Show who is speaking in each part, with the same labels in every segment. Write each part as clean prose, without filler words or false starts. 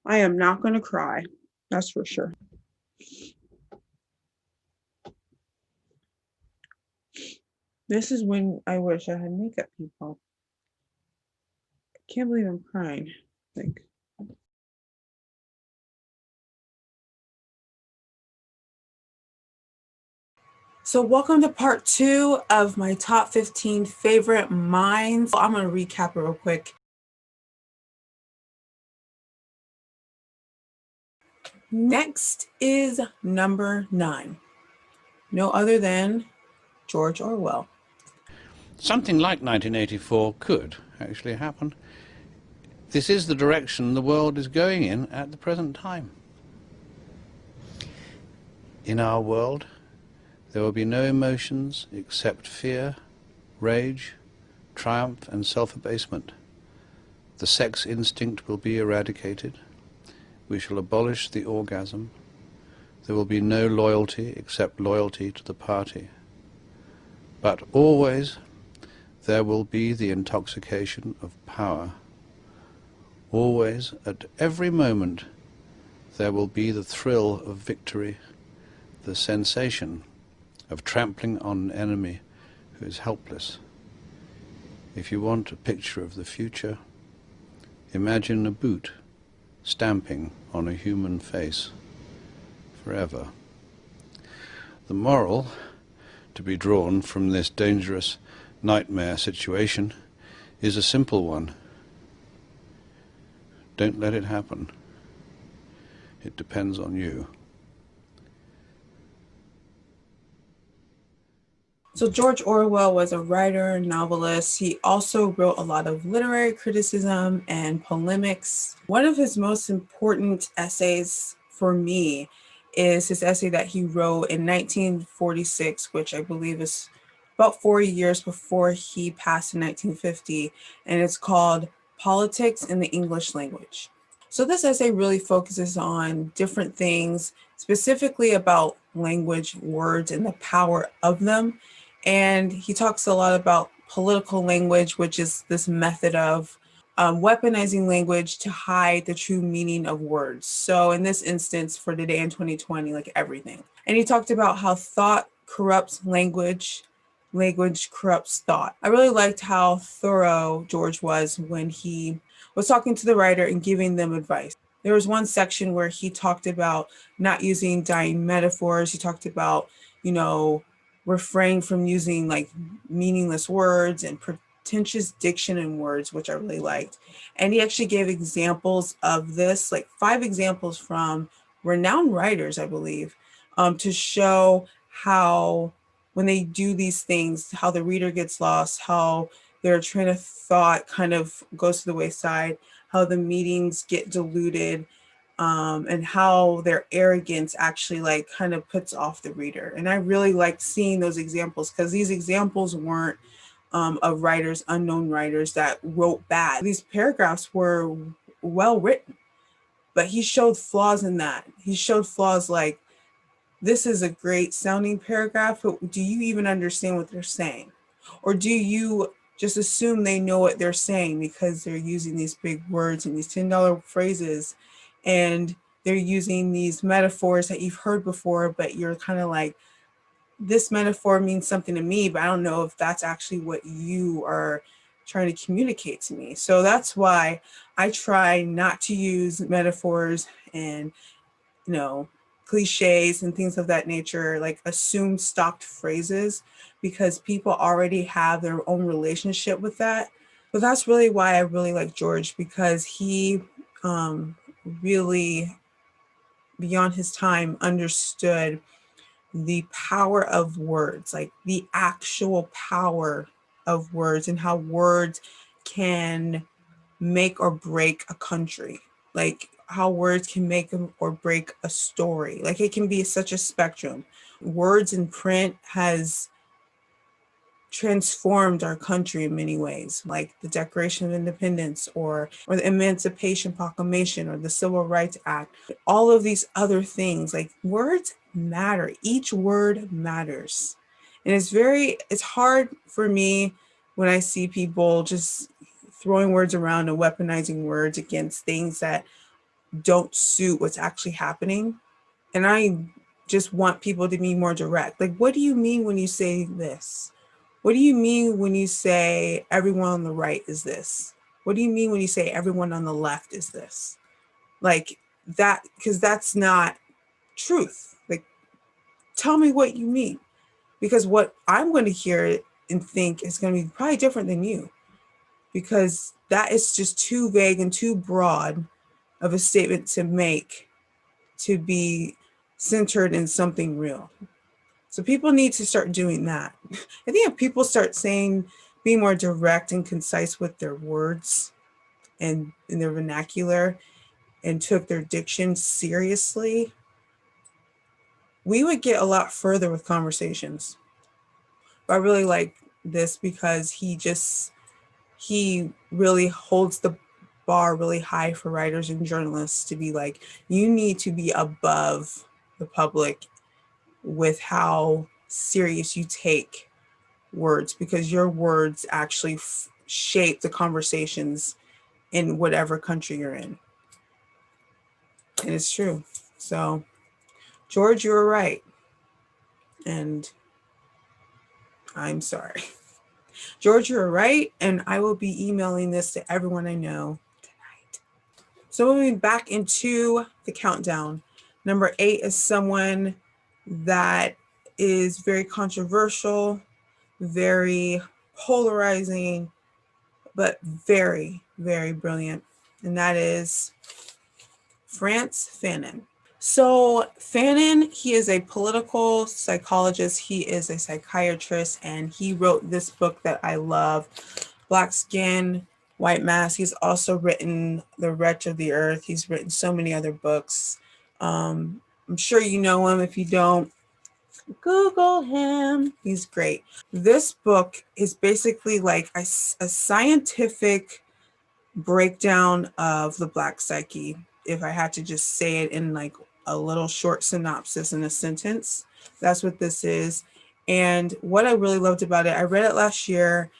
Speaker 1: I am not going to cry. That's for sure. This is when I wish I had makeup, people. I can't believe I'm crying. Like, so welcome to part 2 of my top 15 favorite minds. I'm going to recap it real quick. Next is number 9. No other than George Orwell.
Speaker 2: Something like 1984 could actually happen. This is the direction the world is going in at the present time. In our world, there will be no emotions except fear, rage, triumph and self-abasement. The sex instinct will be eradicated. We shall abolish the orgasm. There will be no loyalty except loyalty to the party. But always there will be the intoxication of power. Always, at every moment, there will be the thrill of victory, the sensation of trampling on an enemy who is helpless. If you want a picture of the future, imagine a boot stamping on a human face forever. The moral to be drawn from this dangerous nightmare situation is a simple one. Don't let it happen. It depends on you.
Speaker 1: So George Orwell was a writer, novelist. He also wrote a lot of literary criticism and polemics. One of his most important essays for me is his essay that he wrote in 1946, which I believe is about 40 years before he passed in 1950, and it's called Politics in the English Language. So this essay really focuses on different things, specifically about language, words, and the power of them. And he talks a lot about political language, which is this method of weaponizing language to hide the true meaning of words. So in this instance, for today in 2020, like everything. And he talked about how thought corrupts language, language corrupts thought. I really liked how thorough George was when he was talking to the writer and giving them advice. There was one section where he talked about not using dying metaphors. He talked about, refrain from using like meaningless words and pretentious diction in words, which I really liked. And he actually gave examples of this, like 5 examples from renowned writers, I believe, to show how when they do these things, how the reader gets lost, how their train of thought kind of goes to the wayside, how the meanings get diluted, and how their arrogance actually like kind of puts off the reader. And I really liked seeing those examples because these examples weren't of writers, unknown writers that wrote bad. These paragraphs were well written, but he showed flaws in that. He showed flaws like, this is a great sounding paragraph, but do you even understand what they're saying? Or do you just assume they know what they're saying because they're using these big words and these $10 phrases, and they're using these metaphors that you've heard before, but you're kind of like, this metaphor means something to me, but I don't know if that's actually what you are trying to communicate to me. So that's why I try not to use metaphors and, cliches and things of that nature, like assumed stocked phrases, because people already have their own relationship with that. But that's really why I really like George, because he really, beyond his time, understood the power of words, like the actual power of words and how words can make or break a country, like how words can make or break a story. Like it can be such a spectrum. Words in print has transformed our country in many ways, like the Declaration of Independence or the Emancipation Proclamation or the Civil Rights Act. All of these other things, like words matter. Each word matters. And it's hard for me when I see people just throwing words around and weaponizing words against things that don't suit what's actually happening. And I just want people to be more direct. Like, what do you mean when you say this? What do you mean when you say everyone on the right is this? What do you mean when you say everyone on the left is this? Like that, because that's not truth. Like, tell me what you mean. Because what I'm going to hear and think is going to be probably different than you, because that is just too vague and too broad of a statement to make to be centered in something real. So people need to start doing that. I think if people start saying, be more direct and concise with their words and in their vernacular and took their diction seriously, we would get a lot further with conversations. But I really like this because he really holds the bar really high for writers and journalists to be like, you need to be above the public with how serious you take words, because your words actually shape the conversations in whatever country you're in. And it's true. So, George, you were right. And I'm sorry. George, you're right. And I will be emailing this to everyone I know tonight. So, moving back into the countdown, number 8 is someone that is very controversial, very polarizing, but very, very brilliant. And that is Frantz Fanon. So Fanon, he is a political psychologist, he is a psychiatrist, and he wrote this book that I love, Black Skin, White Mask. He's also written The Wretch of the Earth. He's written so many other books. I'm sure you know him. If you don't, Google him. He's great. This book is basically like a scientific breakdown of the Black psyche. If I had to just say it in like a little short synopsis in a sentence, that's what this is. And what I really loved about it, I read it last year,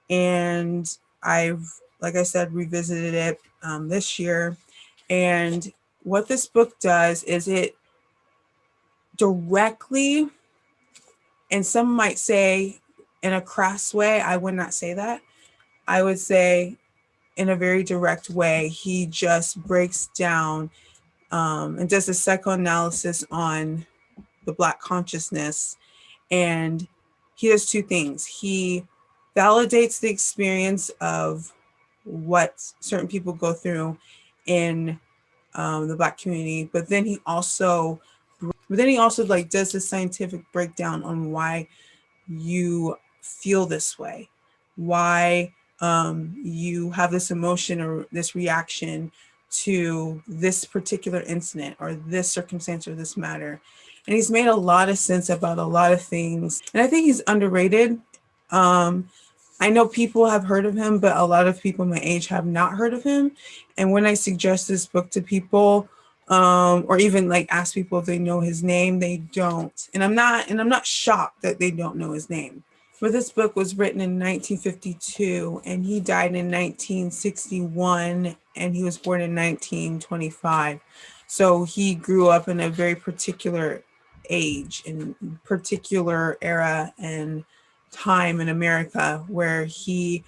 Speaker 1: and I've, like I said, revisited it this year. And what this book does is it directly, and some might say in a crass way, I would not say that. I would say in a very direct way, he just breaks down and does a psychoanalysis on the Black consciousness. And he does two things. He validates the experience of what certain people go through in the Black community, but then he also like does a scientific breakdown on why you feel this way, why you have this emotion or this reaction to this particular incident or this circumstance or this matter. And he's made a lot of sense about a lot of things. And I think he's underrated. I know people have heard of him, but a lot of people my age have not heard of him. And when I suggest this book to people, or even like ask people if they know his name, they don't. And I'm not shocked that they don't know his name. But this book was written in 1952 and he died in 1961 and he was born in 1925. So he grew up in a very particular age and particular era and time in America where he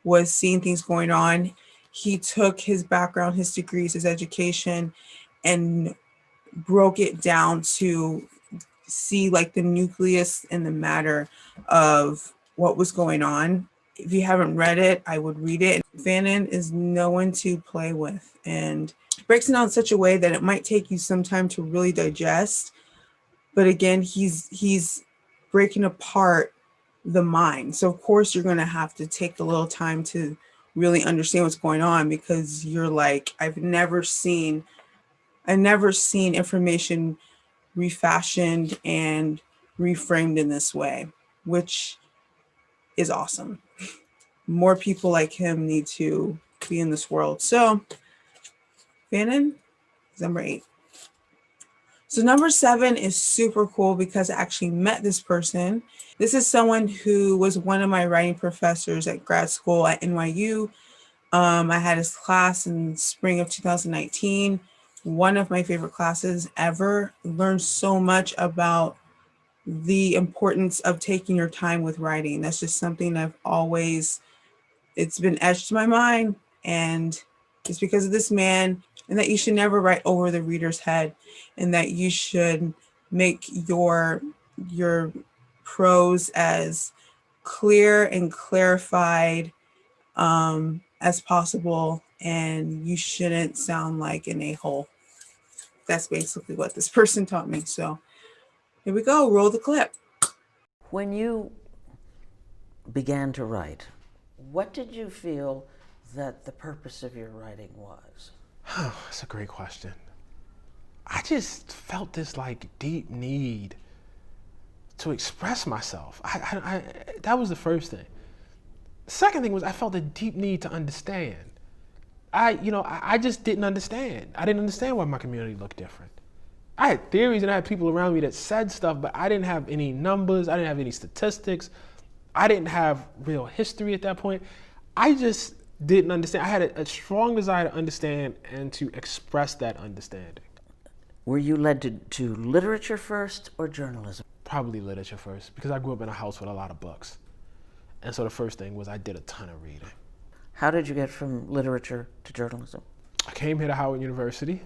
Speaker 1: was seeing things going on. He took his background, his degrees, his education, and broke it down to see like the nucleus and the matter of what was going on. If you haven't read it, I would read it. Fanon is no one to play with and breaks it down in such a way that it might take you some time to really digest. But again, he's breaking apart the mind. So of course you're going to have to take a little time to really understand what's going on, because you're like, I've never seen information refashioned and reframed in this way, which is awesome. More people like him need to be in this world. So Fanon is number 8. So number 7 is super cool because I actually met this person. This is someone who was one of my writing professors at grad school at NYU. I had his class in spring of 2019. one of my favorite classes ever. Learned so much about the importance of taking your time with writing. That's just something I've always, it's been etched to my mind. And it's because of this man, and that you should never write over the reader's head, and that you should make your prose as clear and clarified as possible, and you shouldn't sound like an a-hole. That's basically what this person taught me. So here we go, roll the clip.
Speaker 3: When you began to write, what did you feel that the purpose of your writing was?
Speaker 4: That's a great question. I just felt this like deep need to express myself. That was the first thing. The second thing was I felt a deep need to understand. I just didn't understand. I didn't understand why my community looked different. I had theories and I had people around me that said stuff, but I didn't have any numbers. I didn't have any statistics. I didn't have real history at that point. I just didn't understand. I had a strong desire to understand and to express that understanding.
Speaker 3: Were you led to literature first or journalism?
Speaker 4: Probably literature first, because I grew up in a house with a lot of books. And so the first thing was I did a ton of reading.
Speaker 3: How did you get from literature to journalism?
Speaker 4: I came here to Howard University,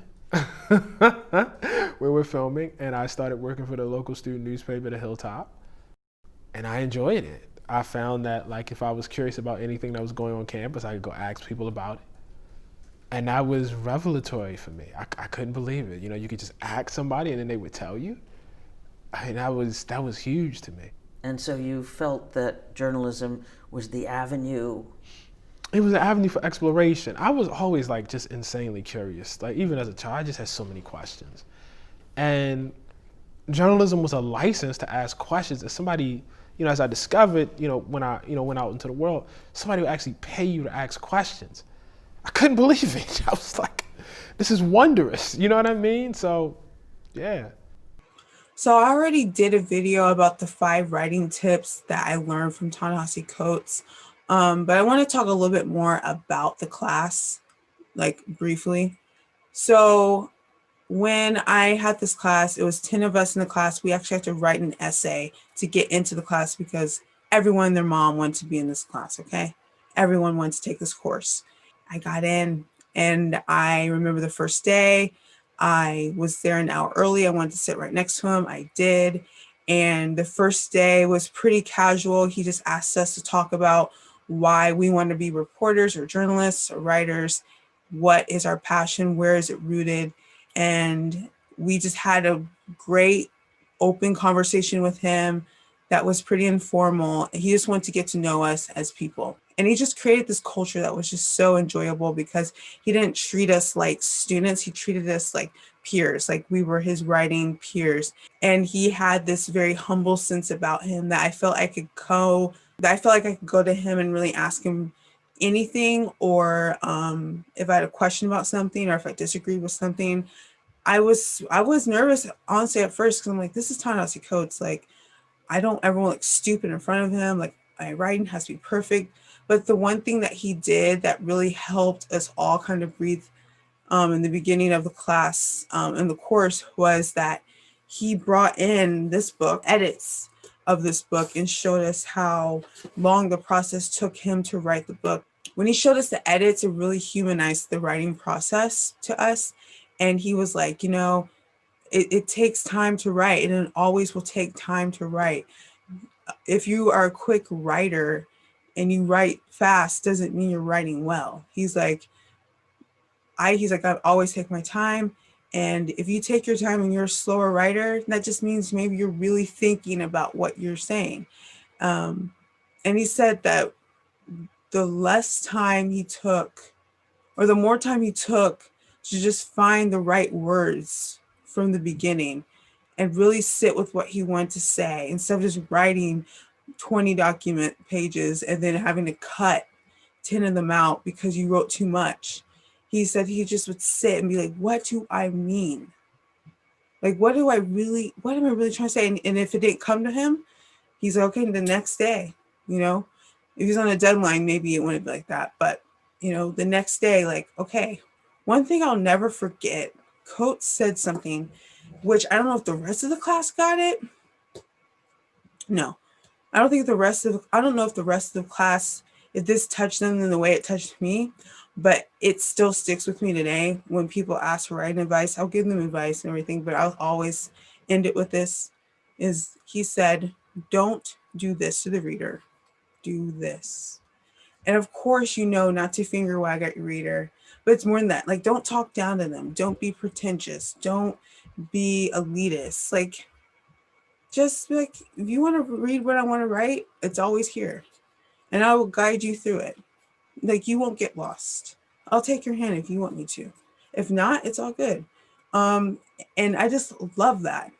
Speaker 4: where we're filming, and I started working for the local student newspaper, The Hilltop, and I enjoyed it. I found that, like, if I was curious about anything that was going on campus, I could go ask people about it. And that was revelatory for me. I couldn't believe it. You know, you could just ask somebody and then they would tell you. I mean, that was huge to me.
Speaker 3: And so you felt that journalism was the avenue?
Speaker 4: It was an avenue for exploration. I was always like just insanely curious. Like even as a child, I just had so many questions. And journalism was a license to ask questions. As somebody, you know, as I discovered, when I, went out into the world, somebody would actually pay you to ask questions. I couldn't believe it. I was like, this is wondrous. You know what I mean? So, yeah.
Speaker 1: So I already did a video about the 5 writing tips that I learned from Ta-Nehisi Coates. But I want to talk a little bit more about the class, like briefly. So when I had this class, it was 10 of us in the class. We actually had to write an essay to get into the class because everyone and their mom wanted to be in this class, okay? Everyone wanted to take this course. I got in, and I remember the first day, I was there an hour early. I wanted to sit right next to him. I did. And the first day was pretty casual. He just asked us to talk about why we want to be reporters or journalists or writers. What is our passion? Where is it rooted? And we just had a great open conversation with him that was pretty informal. He just wanted to get to know us as people. And he just created this culture that was just so enjoyable because he didn't treat us like students. He treated us like peers, like we were his writing peers. And he had this very humble sense about him that I felt I could go to him and really ask him anything, or if I had a question about something or if I disagreed with something. I was nervous, honestly, at first, because I'm like, this is Ta-Nehisi Coates. Like, I don't ever want to look stupid in front of him. Like, my writing has to be perfect. But the one thing that he did that really helped us all kind of breathe in the beginning of the class, in the course, was that he brought in this book, edits of this book, and showed us how long the process took him to write the book. When he showed us the edits, it really humanized the writing process to us. And he was like, it takes time to write, and it always will take time to write. If you are a quick writer and you write fast, doesn't mean you're writing well. He's like, I always take my time. And if you take your time and you're a slower writer, that just means maybe you're really thinking about what you're saying. And he said that the less time he took, or the more time he took to just find the right words from the beginning and really sit with what he wanted to say, instead of just writing 20 document pages and then having to cut 10 of them out because you wrote too much. He said he just would sit and be like, what do I mean? Like, what am I really trying to say? And if it didn't come to him, he's like, okay, the next day, if he's on a deadline, maybe it wouldn't be like that. But, the next day, like, okay, one thing I'll never forget, Coates said something, which I don't know if the rest of the class got it. No, I don't know if the rest of the class, if this touched them in the way it touched me, but it still sticks with me today. When people ask for writing advice, I'll give them advice and everything, but I'll always end it with this, is he said, don't do this to the reader, do this. And of course, not to finger wag at your reader, but it's more than that. Like, don't talk down to them. Don't be pretentious. Don't be elitist. Like, just be like, if you want to read what I want to write, it's always here. And I will guide you through it. Like, you won't get lost. I'll take your hand if you want me to. If not, it's all good. And I just love that.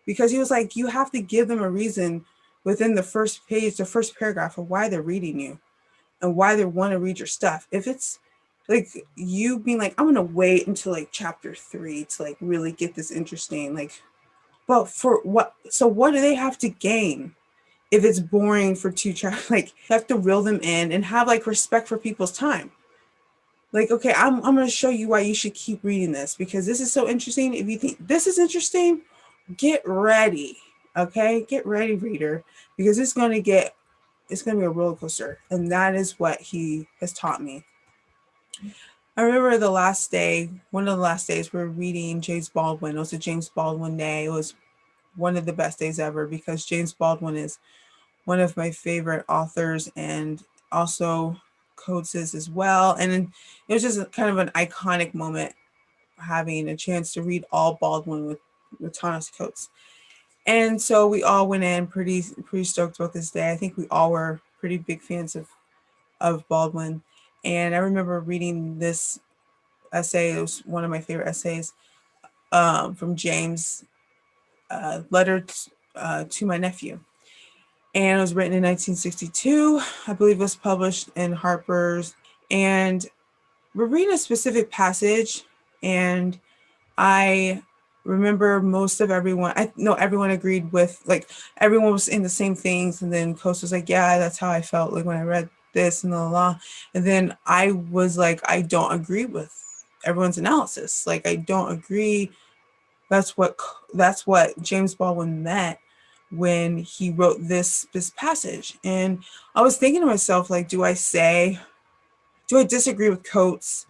Speaker 1: Because he was like, you have to give them a reason within the first page, the first paragraph of why they're reading you and why they want to read your stuff. If it's like you being like, I'm going to wait until like chapter 3 to like really get this interesting. Like, but for what? So what do they have to gain if it's boring for 2 chapters? Like, you have to reel them in and have like respect for people's time. Like, okay, I'm going to show you why you should keep reading this, because this is so interesting. If you think this is interesting, get ready. Okay, get ready, reader, because it's going to be a roller coaster. And that is what he has taught me. I remember one of the last days, we were reading James Baldwin. It was a James Baldwin day. It was one of the best days ever, because James Baldwin is one of my favorite authors, and also Coates is as well. And it was just kind of an iconic moment, having a chance to read all Baldwin with Ta-Nehisi Coates. And so we all went in pretty stoked about this day. I think we all were pretty big fans of Baldwin. And I remember reading this essay. It was one of my favorite essays, from James, letter to my nephew. And it was written in 1962. I believe it was published in Harper's. And we're reading a specific passage, and I remember everyone agreed with, like, everyone was saying the same things. And then Coast was like, yeah, that's how I felt like when I read this and the. And then I was like, I don't agree with everyone's analysis. Like, I don't agree. That's what James Baldwin meant when he wrote this passage. And I was thinking to myself, like, do I disagree with Coates?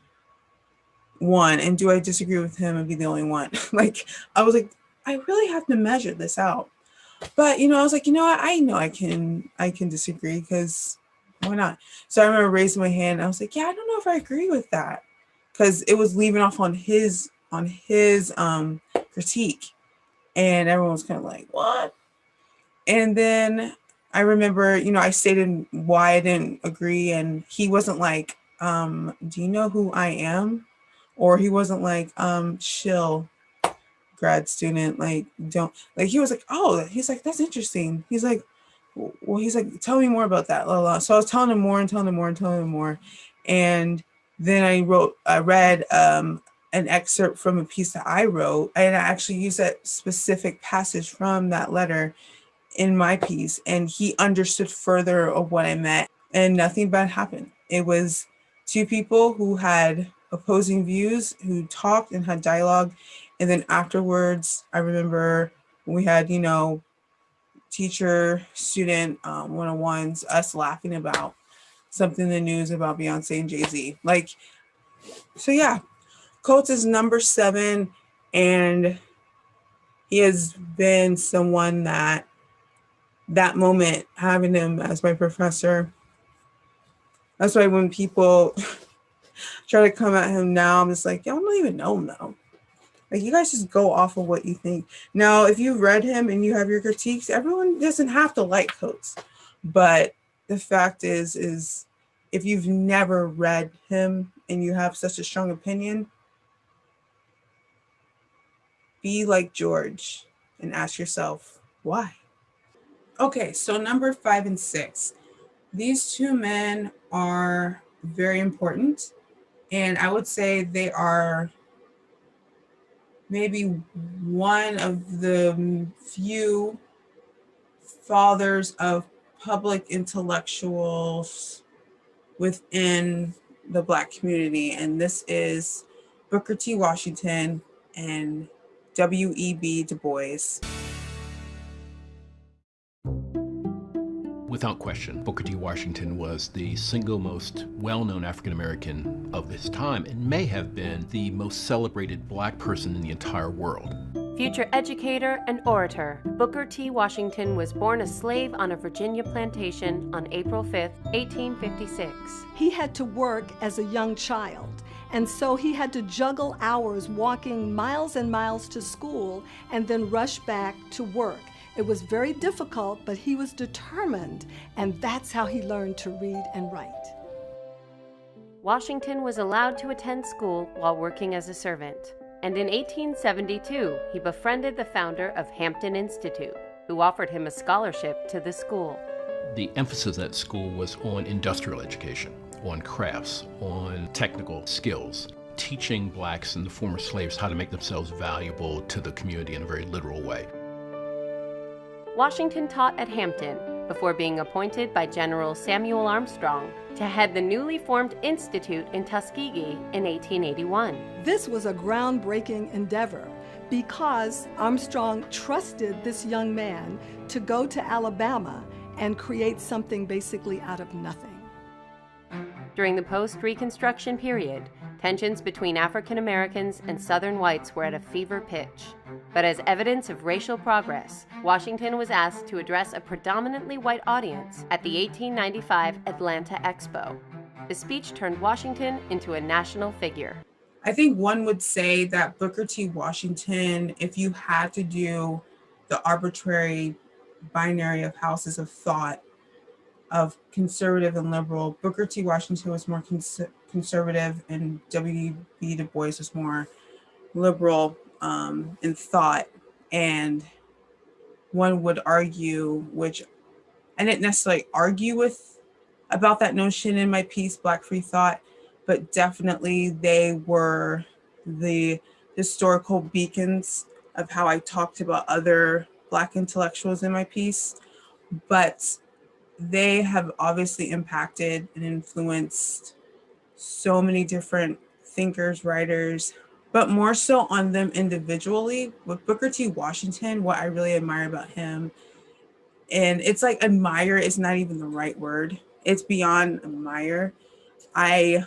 Speaker 1: One, and do I disagree with him and be the only one? Like, I was like, I really have to measure this out. But I was like, what? I know I can disagree, because why not? So I remember raising my hand. And I was like, yeah, I don't know if I agree with that, because it was leaving off on his critique, and everyone was kind of like, what? And then I remember, I stated why I didn't agree, and he wasn't like, do you know who I am? Or he wasn't like, chill, grad student, like, don't, like, he was like, oh, he's like, that's interesting. He's like, well, he's like, tell me more about that. Blah, blah. So I was telling him more. And then I read an excerpt from a piece that I wrote, and I actually used that specific passage from that letter in my piece, and he understood further of what I meant, and nothing bad happened. It was 2 people who had opposing views, who talked and had dialogue. And then afterwards, I remember we had, teacher student one-on-ones, us laughing about something in the news about Beyonce and Jay-Z. Like, so yeah, Coates is number 7, and he has been someone that moment, having him as my professor. That's why when people try to come at him now, I'm just like, y'all don't even know him though. Like, you guys just go off of what you think. Now, if you've read him and you have your critiques, everyone doesn't have to like Coates. But the fact is if you've never read him and you have such a strong opinion, be like George and ask yourself, why? Okay, so number 5 and 6. These 2 men are very important. And I would say they are maybe one of the few fathers of public intellectuals within the Black community. And this is Booker T. Washington, and W.E.B. Du Bois.
Speaker 5: Without question, Booker T. Washington was the single most well-known African American of his time and may have been the most celebrated black person in the entire world.
Speaker 6: Future educator and orator, Booker T. Washington was born a slave on a Virginia plantation on April 5, 1856.
Speaker 7: He had to work as a young child, and so he had to juggle hours walking miles and miles to school and then rush back to work. It was very difficult, but he was determined, and that's how he learned to read and write.
Speaker 6: Washington was allowed to attend school while working as a servant, and in 1872, he befriended the founder of Hampton Institute, who offered him a scholarship to the school.
Speaker 5: The emphasis at school was on industrial education, on crafts, on technical skills, teaching blacks and the former slaves how to make themselves valuable to the community in a very literal way.
Speaker 6: Washington taught at Hampton before being appointed by General Samuel Armstrong to head the newly formed institute in Tuskegee in 1881.
Speaker 7: This was a groundbreaking endeavor because Armstrong trusted this young man to go to Alabama and create something basically out of nothing.
Speaker 6: During the post-Reconstruction period, tensions between African Americans and Southern whites were at a fever pitch. But as evidence of racial progress, Washington was asked to address a predominantly white audience at the 1895 Atlanta Expo. The speech turned Washington into a national figure.
Speaker 1: I think one would say that Booker T. Washington, if you had to do the arbitrary binary of houses of thought of conservative and liberal, Booker T. Washington was more conservative and W.E.B. Du Bois was more liberal in thought. And one would argue, which I didn't necessarily argue with about that notion in my piece, Black Free Thought, but definitely they were the historical beacons of how I talked about other Black intellectuals in my piece. But they have obviously impacted and influenced so many different thinkers, writers, but more so on them individually. With Booker T. Washington, what I really admire about him, and it's like admire is not even the right word. It's beyond admire. I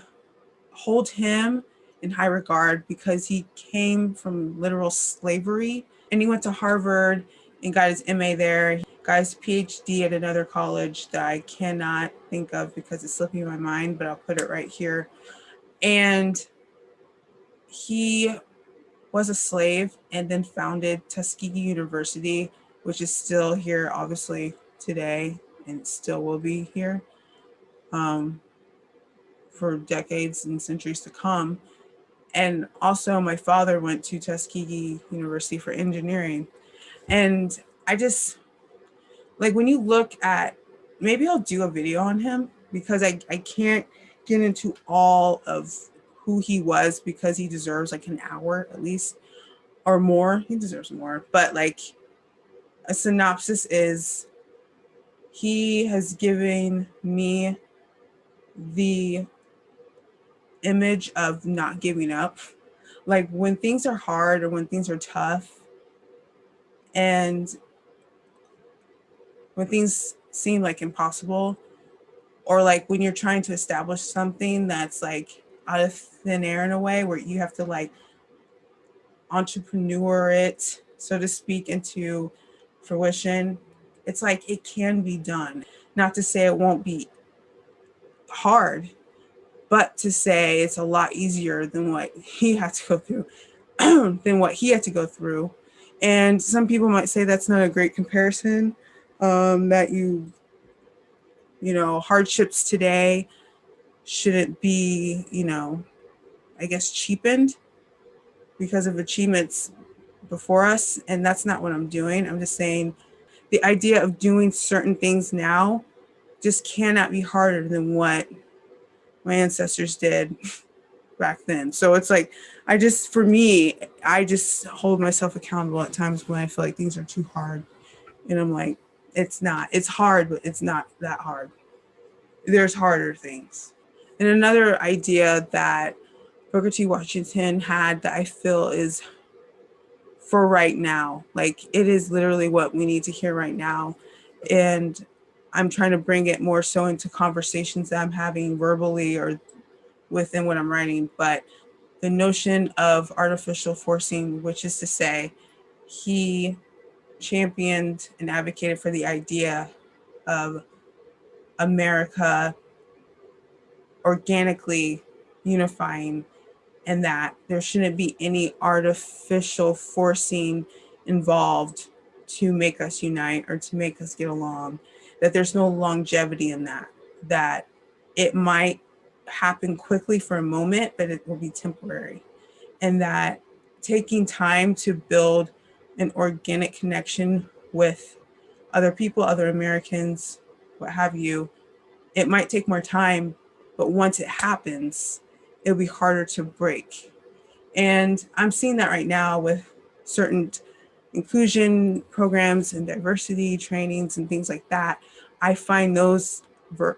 Speaker 1: hold him in high regard because he came from literal slavery and he went to Harvard and got his MA there. He got his PhD at another college that I cannot think of because it's slipping my mind, but I'll put it right here. And he was a slave and then founded Tuskegee University, which is still here, obviously, today, and still will be here for decades and centuries to come. And also my father went to Tuskegee University for engineering. And I just, like, when you look at, maybe I'll do a video on him because I can't get into all of who he was because he deserves like an hour at least or more. He deserves more. But like a synopsis is he has given me the image of not giving up. Like when things are hard or when things are tough and when things seem like impossible, or like when you're trying to establish something that's like out of thin air in a way where you have to like entrepreneur it, so to speak, into fruition, it's like it can be done. Not to say it won't be hard, but to say it's a lot easier than what he had to go through, And some people might say that's not a great comparison, that hardships today shouldn't be, I guess, cheapened because of achievements before us. And that's not what I'm doing. I'm just saying the idea of doing certain things now just cannot be harder than what my ancestors did back then. So it's like, I just hold myself accountable at times when I feel like things are too hard. And I'm like, it's hard, but it's not that hard. There's harder things. And another idea that Booker T. Washington had that I feel is for right now. Like, it is literally what we need to hear right now. And I'm trying to bring it more so into conversations that I'm having verbally or within what I'm writing. But the notion of artificial forcing, which is to say, he championed and advocated for the idea of America organically unifying, and that there shouldn't be any artificial forcing involved to make us unite or to make us get along, that there's no longevity in that, that it might happen quickly for a moment, but it will be temporary. And that taking time to build an organic connection with other people, other Americans, what have you, it might take more time, but once it happens, it'll be harder to break. And I'm seeing that right now with certain inclusion programs and diversity trainings and things like that. I find those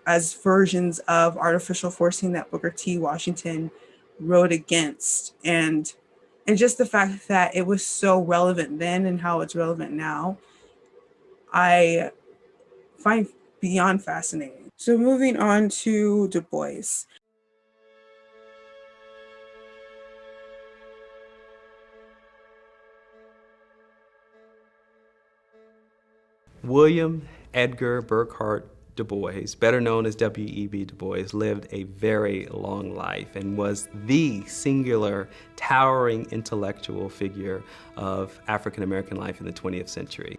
Speaker 1: as versions of artificial forcing that Booker T. Washington wrote against. And just the fact that it was so relevant then and how it's relevant now, I find beyond fascinating. So moving on to Du Bois.
Speaker 8: William Edgar Burghardt Du Bois, better known as W.E.B. Du Bois, lived a very long life and was the singular, towering intellectual figure of African American life in the 20th century.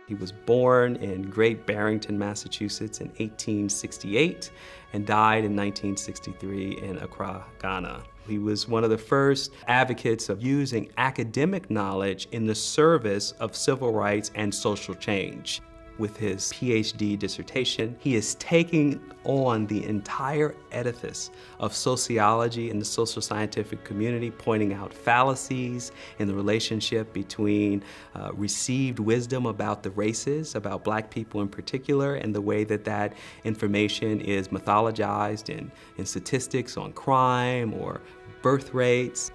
Speaker 8: He was born in Great Barrington, Massachusetts in 1868 and died in 1963 in Accra, Ghana. He was one of the first advocates of using academic knowledge in the service of civil rights and social change. With his PhD dissertation, he is taking on the entire edifice of sociology and the social scientific community, pointing out fallacies in the relationship between received wisdom about the races, about Black people in particular, and the way that that information is mythologized in statistics on crime or birth rates.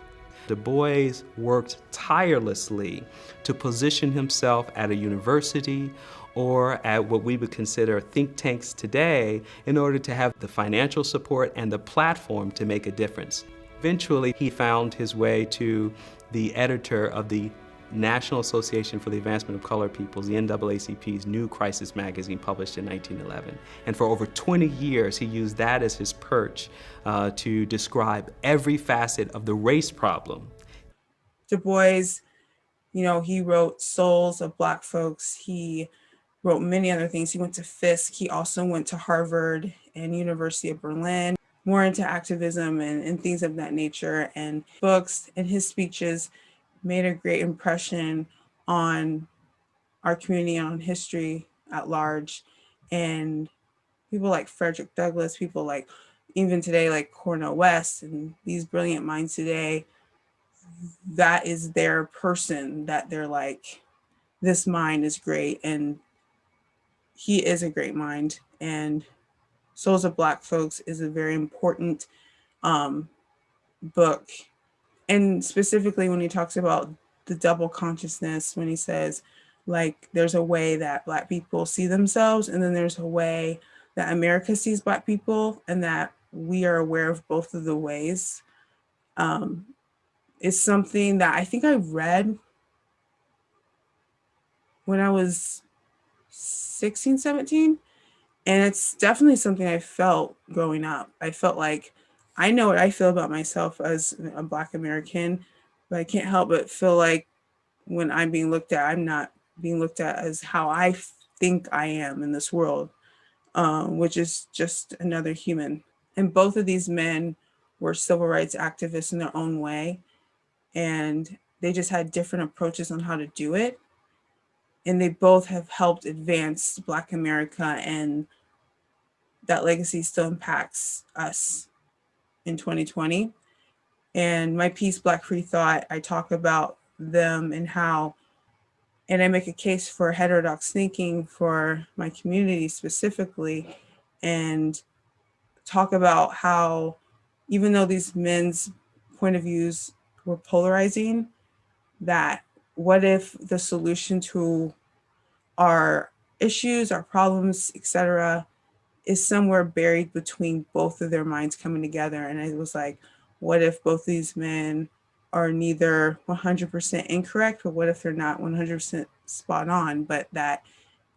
Speaker 8: Du Bois worked tirelessly to position himself at a university or at what we would consider think tanks today in order to have the financial support and the platform to make a difference. Eventually, he found his way to the editor of the National Association for the Advancement of Colored Peoples, the NAACP's New Crisis magazine, published in 1911. And for over 20 years, he used that as his perch to describe every facet of the race problem.
Speaker 1: Du Bois, he wrote Souls of Black Folks. He wrote many other things. He went to Fisk. He also went to Harvard and University of Berlin, more into activism and things of that nature. And books and his speeches made a great impression on our community, on history at large. And people like Frederick Douglass, people like, even today, like Cornel West and these brilliant minds today, that is their person, that they're like, this mind is great. And he is a great mind. And Souls of Black Folks is a very important book. And specifically when he talks about the double consciousness, when he says, like, there's a way that Black people see themselves, and then there's a way that America sees Black people, and that we are aware of both of the ways, is something that I think I read when I was 16, 17. And it's definitely something I felt growing up. I felt like I know what I feel about myself as a Black American, but I can't help but feel like when I'm being looked at, I'm not being looked at as how I think I am in this world, which is just another human. And both of these men were civil rights activists in their own way, and they just had different approaches on how to do it. And they both have helped advance Black America, and that legacy still impacts us in 2020. And my piece, Black Free Thought, I talk about them and how, and I make a case for heterodox thinking for my community specifically, and talk about how, even though these men's point of views were polarizing, that what if the solution to our issues, our problems, etc., is somewhere buried between both of their minds coming together? And it was like, what if both these men are neither 100% incorrect, but what if they're not 100% spot on, but that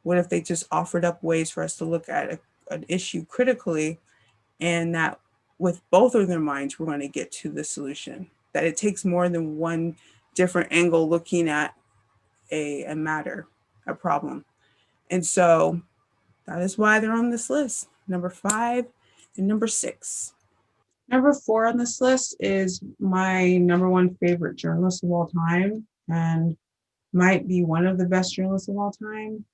Speaker 1: what if they just offered up ways for us to look at an issue critically, and that with both of their minds, we're going to get to the solution, that it takes more than one different angle looking at a matter, a problem. And so that is why they're on this list, number 5 and number 6. Number 4 on this list is my number 1 favorite journalist of all time, and might be one of the best journalists of all time.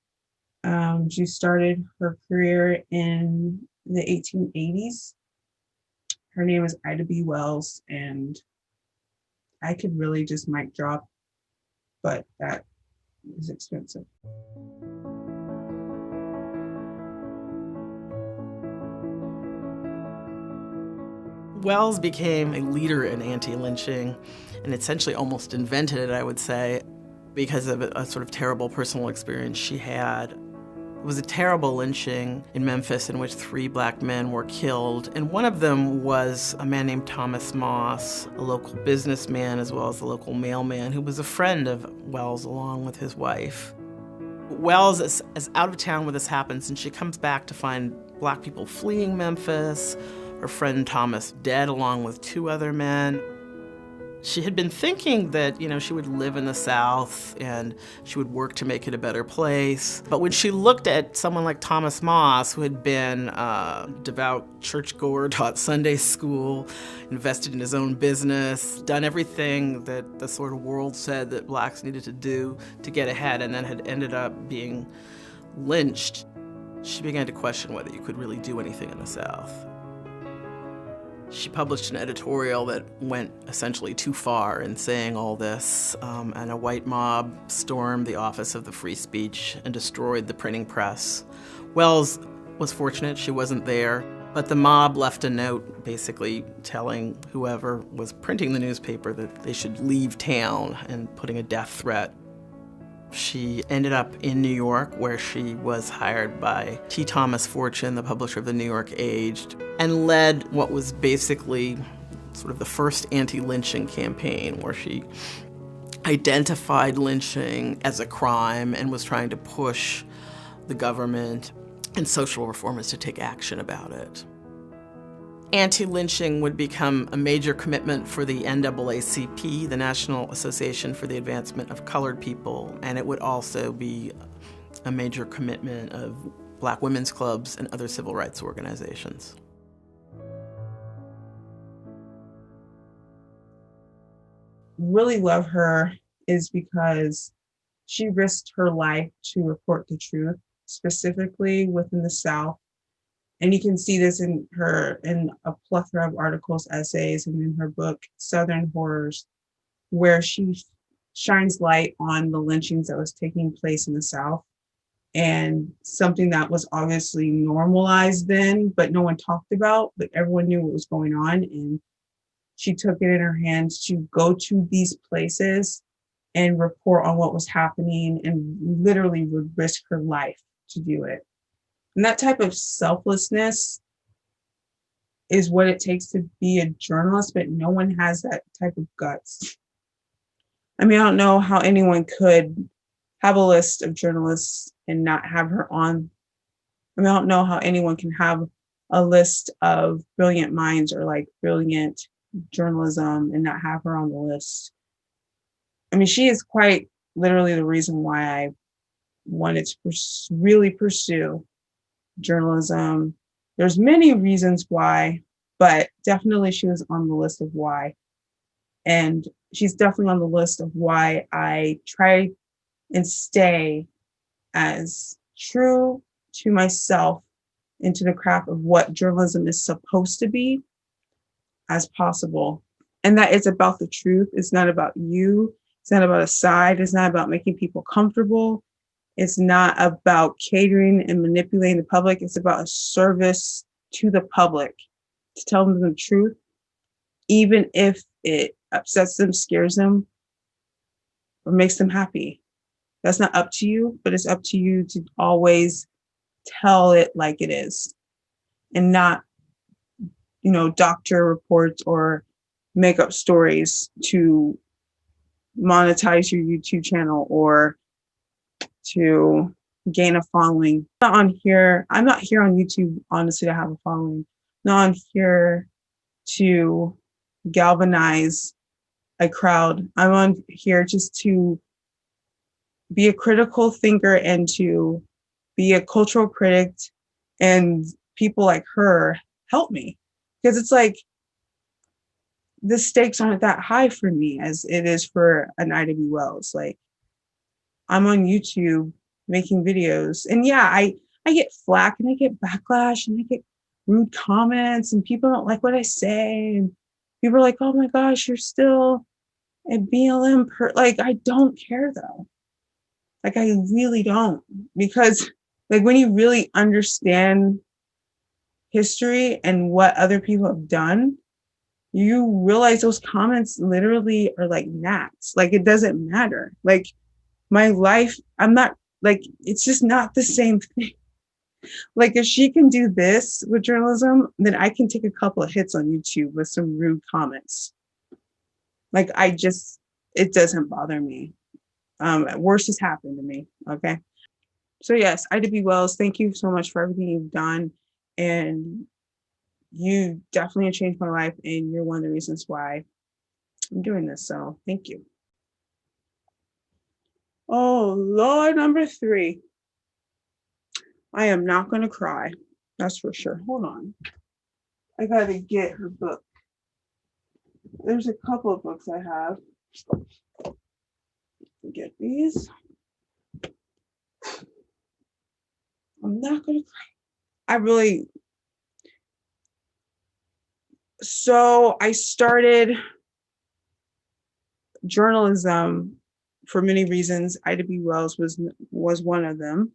Speaker 1: She started her career in the 1880s. Her name is Ida B. Wells, and I could really just mic drop, but that is expensive.
Speaker 9: Wells became a leader in anti-lynching and essentially almost invented it, I would say, because of a sort of terrible personal experience she had. It was a terrible lynching in Memphis in which 3 black men were killed, and one of them was a man named Thomas Moss, a local businessman as well as a local mailman who was a friend of Wells along with his wife. Wells is out of town when this happens, and she comes back to find black people fleeing Memphis, her friend Thomas dead along with 2 other men. She had been thinking that, she would live in the South and she would work to make it a better place. But when she looked at someone like Thomas Moss, who had been a devout churchgoer, taught Sunday school, invested in his own business, done everything that the sort of world said that blacks needed to do to get ahead, and then had ended up being lynched, she began to question whether you could really do anything in the South. She published an editorial that went essentially too far in saying all this, and a white mob stormed the office of the Free Speech and destroyed the printing press. Wells was fortunate she wasn't there, but the mob left a note basically telling whoever was printing the newspaper that they should leave town and putting a death threat. She ended up in New York, where she was hired by T. Thomas Fortune, the publisher of the New York Age, and led what was basically sort of the first anti-lynching campaign, where she identified lynching as a crime and was trying to push the government and social reformers to take action about it. Anti-lynching would become a major commitment for the NAACP, the National Association for the Advancement of Colored People, and it would also be a major commitment of black women's clubs and other civil rights organizations.
Speaker 1: Really love her is because she risked her life to report the truth, specifically within the South. And you can see this in a plethora of articles, essays, and in her book, Southern Horrors, where she shines light on the lynchings that was taking place in the South, and something that was obviously normalized then, but no one talked about, but everyone knew what was going on. And she took it in her hands to go to these places and report on what was happening, and literally would risk her life to do it. And that type of selflessness is what it takes to be a journalist, but no one has that type of guts. I mean, I don't know how anyone could have a list of journalists and not have her on. I mean, I don't know how anyone can have a list of brilliant minds or like brilliant journalism and not have her on the list. I mean, she is quite literally the reason why I wanted to really pursue journalism. There's many reasons why, but definitely she was on the list of why. And she's definitely on the list of why I try and stay as true to myself and to the craft of what journalism is supposed to be as possible. And that it's about the truth. It's not about you. It's not about a side. It's not about making people comfortable. It's not about catering and manipulating the public. It's about a service to the public, to tell them the truth even if it upsets them, scares them, or makes them happy. That's not up to you, but it's up to you to always tell it like it is and not, doctor reports or make up stories to monetize your YouTube channel or to gain a following. I'm not here on YouTube, honestly, to have a following. I'm not on here to galvanize a crowd. I'm on here just to be a critical thinker and to be a cultural critic, and people like her help me, because it's like the stakes aren't that high for me as it is for an Ida B. Wells. Like, I'm on YouTube making videos, and yeah, I get flack and I get backlash and I get rude comments and people don't like what I say, and people are like, oh my gosh, you're still a BLM like, I don't care though. Like, I really don't, because like when you really understand history and what other people have done, you realize those comments literally are like gnats. Like, it doesn't matter. Like, my life, I'm not, like, it's just not the same thing. Like, if she can do this with journalism, then I can take a couple of hits on YouTube with some rude comments. Like, it doesn't bother me. Worse has happened to me. Okay. So yes, Ida B. Wells, thank you so much for everything you've done. And you definitely changed my life, and you're one of the reasons why I'm doing this. So thank you. Oh, Lord, number 3. I am not going to cry. That's for sure. Hold on. I got to get her book. There's a couple of books I have. Get these. I'm not going to cry. So I started journalism for many reasons. Ida B. Wells was one of them.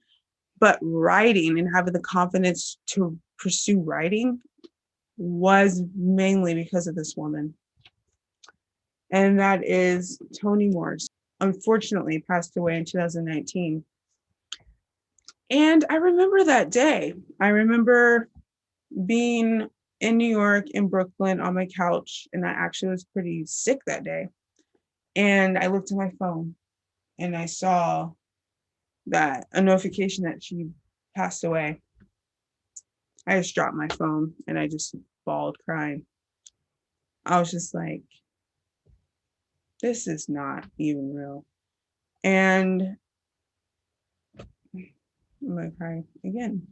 Speaker 1: But writing and having the confidence to pursue writing was mainly because of this woman. And that is Toni Morrison. Unfortunately, passed away in 2019. And I remember that day. I remember being in New York, in Brooklyn, on my couch, and I actually was pretty sick that day. And I looked at my phone and I saw that a notification that she passed away. I just dropped my phone and I just bawled crying. I was just like, this is not even real. And I'm gonna cry again.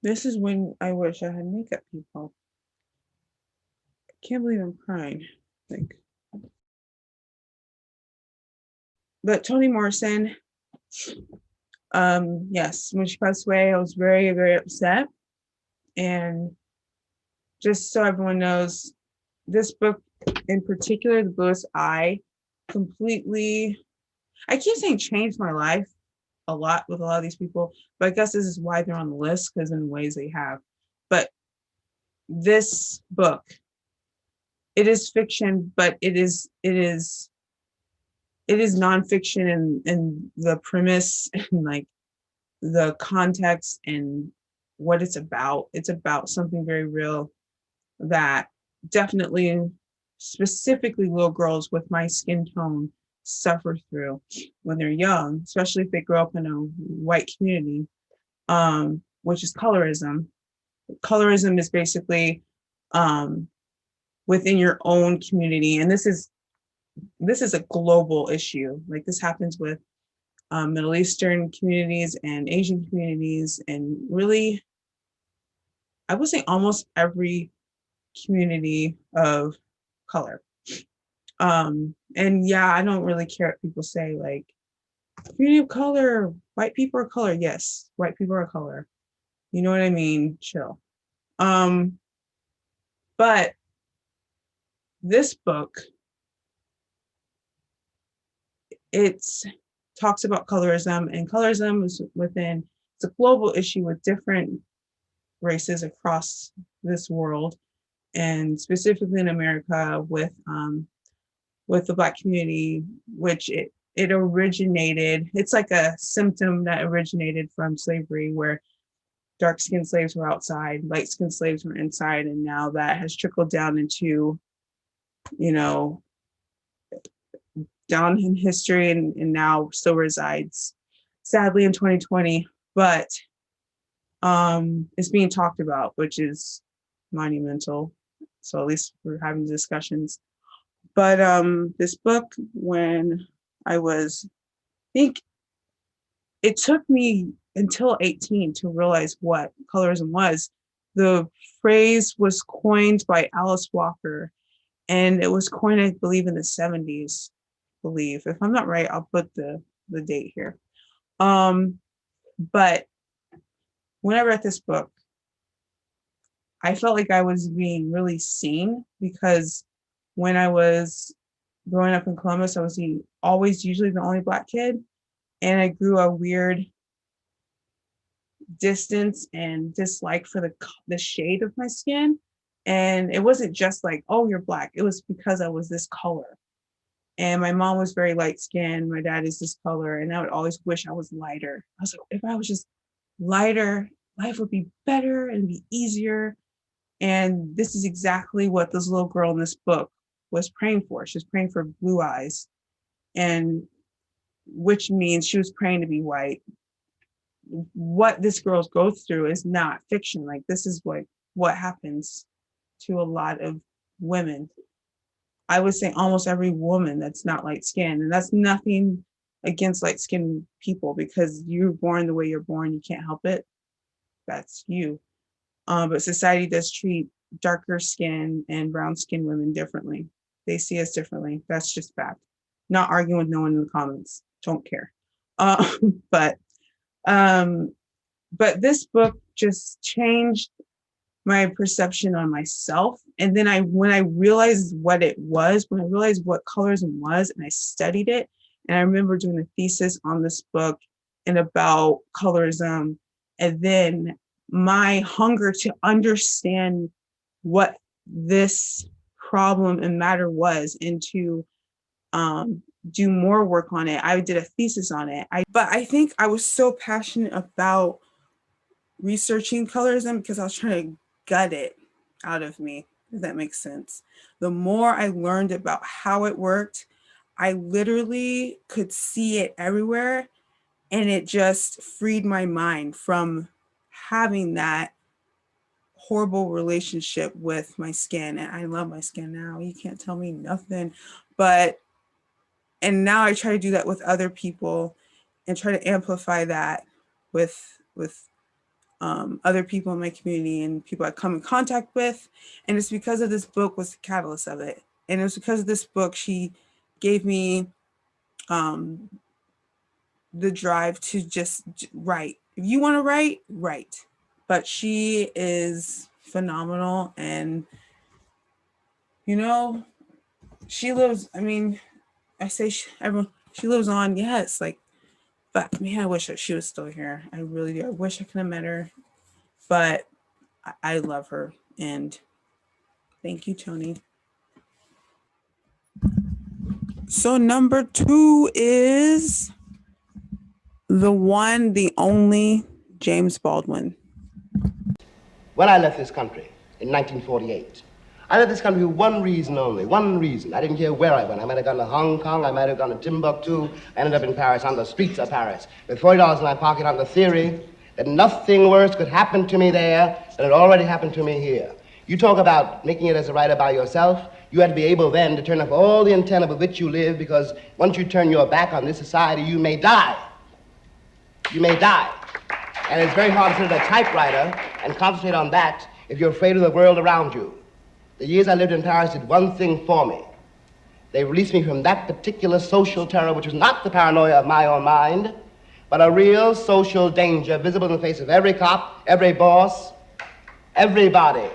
Speaker 1: This is when I wish I had makeup, people. I can't believe I'm crying. But Toni Morrison, yes, when she passed away, I was very, very upset. And just so everyone knows, this book in particular, The Bluest Eye, completely, I keep saying changed my life a lot with a lot of these people, but I guess this is why they're on the list, because in ways they have. But this book, it is fiction, but it is nonfiction in the premise and like the context and what it's about. It's about something very real that definitely, specifically little girls with my skin tone suffer through when they're young, especially if they grow up in a white community, which is colorism. Colorism is basically within your own community, and this is a global issue. Like, this happens with Middle Eastern communities and Asian communities, and really, I would say almost every community of color. And yeah, I don't really care what people say, like, community of color, white people are color. Yes, white people are color. You know what I mean? Chill. But this book, it talks about colorism, and colorism is it's a global issue with different races across this world, and specifically in America with the Black community, which it originated. It's like a symptom that originated from slavery, where dark-skinned slaves were outside, light-skinned slaves were inside, and now that has trickled down into, down in history, and now still resides, sadly, in 2020. But it's being talked about, which is monumental. So at least we're having discussions. But this book, when I think it took me until 18 to realize what colorism was. The phrase was coined by Alice Walker, and it was coined, I believe, in the 70s. If I'm not right, I'll put the date here. But when I read this book, I felt like I was being really seen, because when I was growing up in Columbus, I was always usually the only Black kid, and I grew a weird distance and dislike for the shade of my skin. And it wasn't just like, oh, you're Black. It was because I was this color. And my mom was very light skinned. My dad is this color. And I would always wish I was lighter. I was like, if I was just lighter, life would be better and be easier. And this is exactly what this little girl in this book was praying for. She was praying for blue eyes, and which means she was praying to be white. What this girl goes through is not fiction. Like, this is what happens to a lot of women. I would say almost every woman that's not light skinned. And that's nothing against light skinned people, because you're born the way you're born. You can't help it. That's you. But society does treat darker skin and brown skinned women differently. They see us differently. That's just fact. Not arguing with no one in the comments. Don't care. But this book just changed my perception on myself. And then when I realized what it was, when I realized what colorism was, and I studied it, and I remember doing a thesis on this book and about colorism, and then my hunger to understand what this problem and matter was, and to do more work on it. I did a thesis on it. But I think I was so passionate about researching colorism because I was trying to gut it out of me, if that makes sense. The more I learned about how it worked, I literally could see it everywhere, and it just freed my mind from having that horrible relationship with my skin. And I love my skin now. You can't tell me nothing. And now I try to do that with other people and try to amplify that with other people in my community and people I come in contact with. And it's because of this book was the catalyst of it. And it was because of this book, she gave me the drive to just write. If you want to write, write. But she is phenomenal. And, she lives, I say she lives on, yes, but man, I wish she was still here. I really do. I wish I could have met her, but I love her. And thank you, Toni. So number 2 is the one, the only James Baldwin.
Speaker 10: When I left this country in 1948, I left this country for one reason only, one reason. I didn't care where I went. I might have gone to Hong Kong, I might have gone to Timbuktu. I ended up in Paris, on the streets of Paris, with $40 in my pocket, on the theory that nothing worse could happen to me there than had already happened to me here. You talk about making it as a writer by yourself. You had to be able then to turn off all the antenna with which you live, because once you turn your back on this society, you may die. You may die. And it's very hard to sit at a typewriter and concentrate on that if you're afraid of the world around you. The years I lived in Paris did one thing for me. They released me from that particular social terror, which was not the paranoia of my own mind, but a real social danger visible in the face of every cop, every boss, everybody.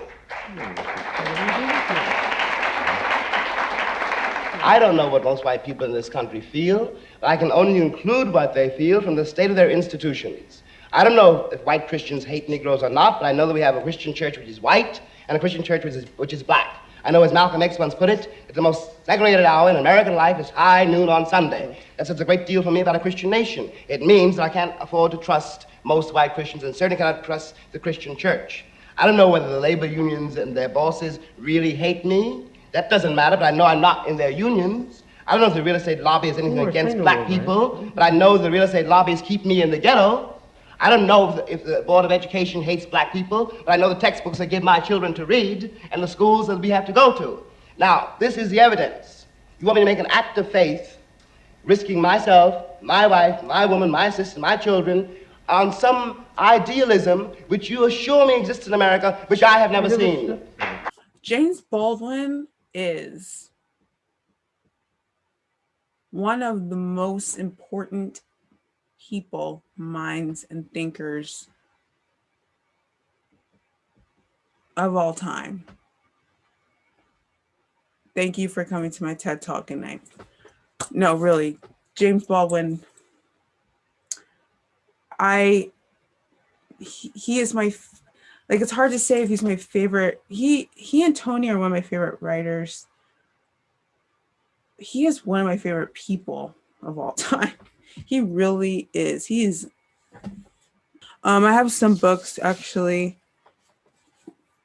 Speaker 10: I don't know what most white people in this country feel, but I can only conclude what they feel from the state of their institutions. I don't know if white Christians hate Negroes or not, but I know that we have a Christian church which is white and a Christian church which is black. I know, as Malcolm X once put it, that the most segregated hour in American life is high noon on Sunday. That says a great deal for me about a Christian nation. It means that I can't afford to trust most white Christians and certainly cannot trust the Christian church. I don't know whether the labor unions and their bosses really hate me. That doesn't matter, but I know I'm not in their unions. I don't know if the real estate lobby is anything against black people, but I know the real estate lobbies keep me in the ghetto. I don't know if the Board of Education hates black people, but I know the textbooks they give my children to read and the schools that we have to go to. Now, this is the evidence. You want me to make an act of faith, risking myself, my wife, my woman, my sister, my children, on some idealism which you assure me exists in America, which I have never seen.
Speaker 1: James Baldwin is one of the most important people, minds, and thinkers of all time. Thank you for coming to my TED Talk tonight. No, really, James Baldwin, he is my, like, it's hard to say if he's my favorite. He and Toni are one of my favorite writers. He is one of my favorite people of all time. He really is. I have some books, actually.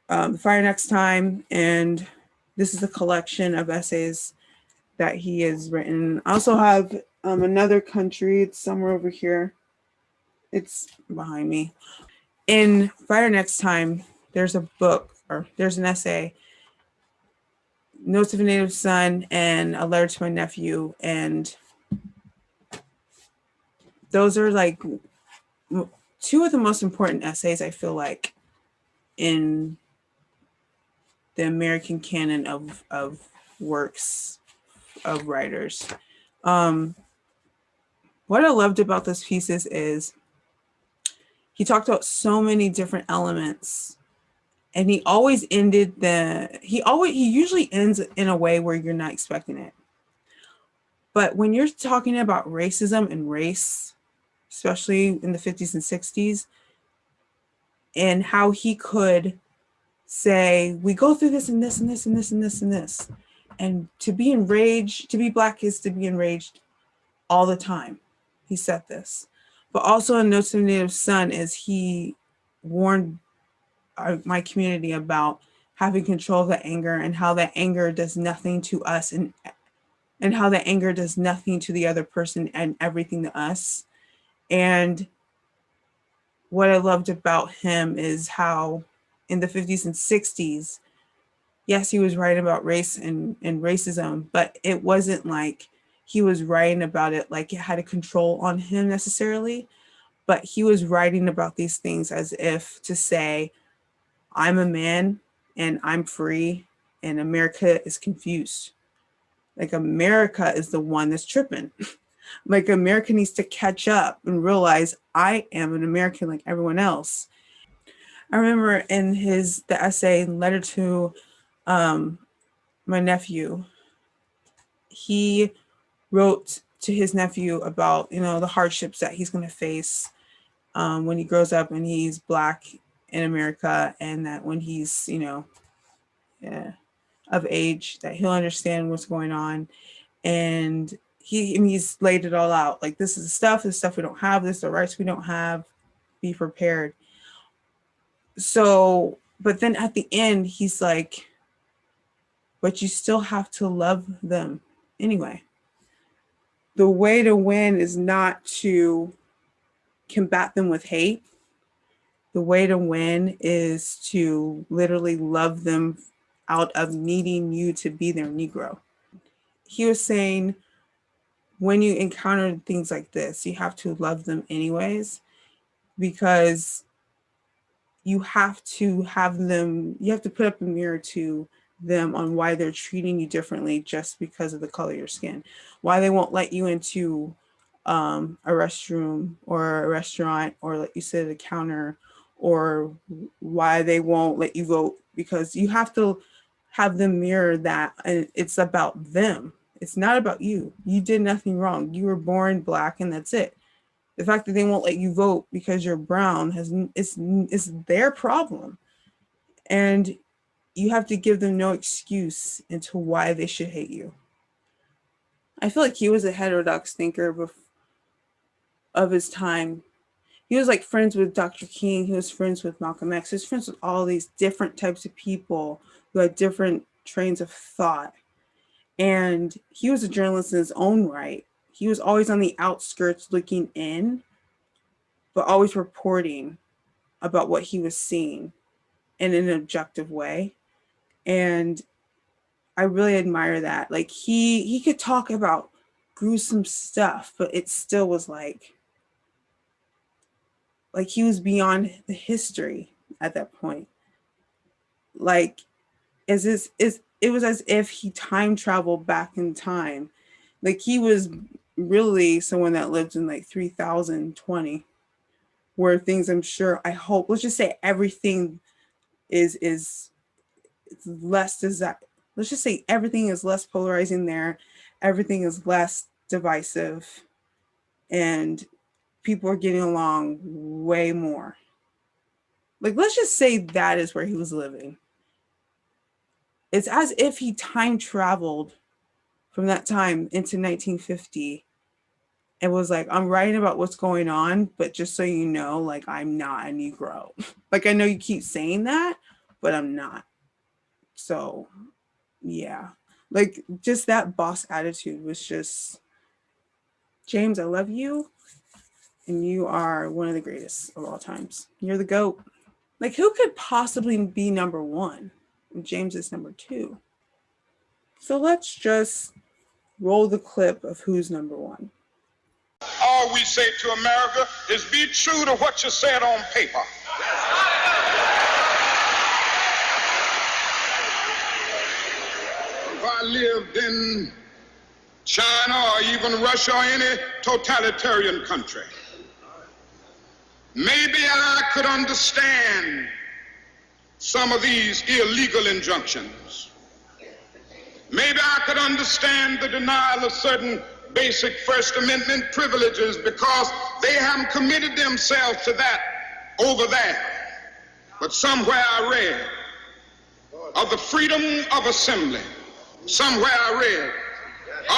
Speaker 1: The Fire Next Time, and this is a collection of essays that he has written. I also have Another Country. It's somewhere over here. It's behind me. In Fire Next Time, there's a book, or there's an essay, Notes of a Native Son and A Letter to My Nephew, and those are like two of the most important essays, I feel like, in the American canon of works of writers. What I loved about those pieces is he talked about so many different elements, and he usually ends in a way where you're not expecting it. But when you're talking about racism and race, especially in the 50s and 60s, and how he could say, we go through this and this and this and this and this and this. And to be enraged, to be black is to be enraged all the time. He said this. But also in Notes of a Native Son is he warned my community about having control of the anger and how that anger does nothing to us and how that anger does nothing to the other person and everything to us. And what I loved about him is how in the 50s and 60s, yes, he was writing about race and racism, but it wasn't like he was writing about it like it had a control on him necessarily, but he was writing about these things as if to say, I'm a man and I'm free and America is confused. Like America is the one that's tripping. Like America needs to catch up and realize I am an American like everyone else. I remember in the essay, Letter to My Nephew, he wrote to his nephew about, the hardships that he's going to face when he grows up and he's black in America, and that when he's, of age, that he'll understand what's going on. And he's laid it all out. Like, this is the stuff we don't have, this is the rights we don't have, be prepared. So, but then at the end, he's like, but you still have to love them anyway. The way to win is not to combat them with hate. The way to win is to literally love them out of needing you to be their Negro. He was saying, when you encounter things like this, you have to love them anyways, because you have to put up a mirror to them on why they're treating you differently just because of the color of your skin, why they won't let you into a restroom or a restaurant or let you sit at a counter, or why they won't let you vote, because you have to have them mirror that. And it's about them. It's not about you. You did nothing wrong. You were born Black and that's it. The fact that they won't let you vote because you're brown is their problem. And you have to give them no excuse into why they should hate you. I feel like he was a heterodox thinker of his time. He was like friends with Dr. King. He was friends with Malcolm X. He was friends with all these different types of people who had different trains of thought. And he was a journalist in his own right. He was always on the outskirts looking in, but always reporting about what he was seeing in an objective way. And I really admire that. Like he could talk about gruesome stuff, but it still was like he was beyond the history at that point. Like it was as if he time traveled back in time. Like he was really someone that lived in like 3020, where things, I'm sure, I hope, let's just say everything is less exact. Let's just say everything is less polarizing there. Everything is less divisive, and people are getting along way more. Like, let's just say that is where he was living. It's as if he time traveled from that time into 1950 and was like, I'm writing about what's going on, but just so you know, like, I'm not a Negro. Like, I know you keep saying that, but I'm not. So, yeah. Like, just that boss attitude was just, James, I love you. And you are one of the greatest of all times. You're the GOAT. Like, who could possibly be number one? And James is number two. So let's just roll the clip of who's number one.
Speaker 11: All we say to America is be true to what you said on paper. If I lived in China or even Russia or any totalitarian country, maybe I could understand some of these illegal injunctions. Maybe I could understand the denial of certain basic First Amendment privileges because they haven't committed themselves to that over there. But somewhere I read of the freedom of assembly. Somewhere I read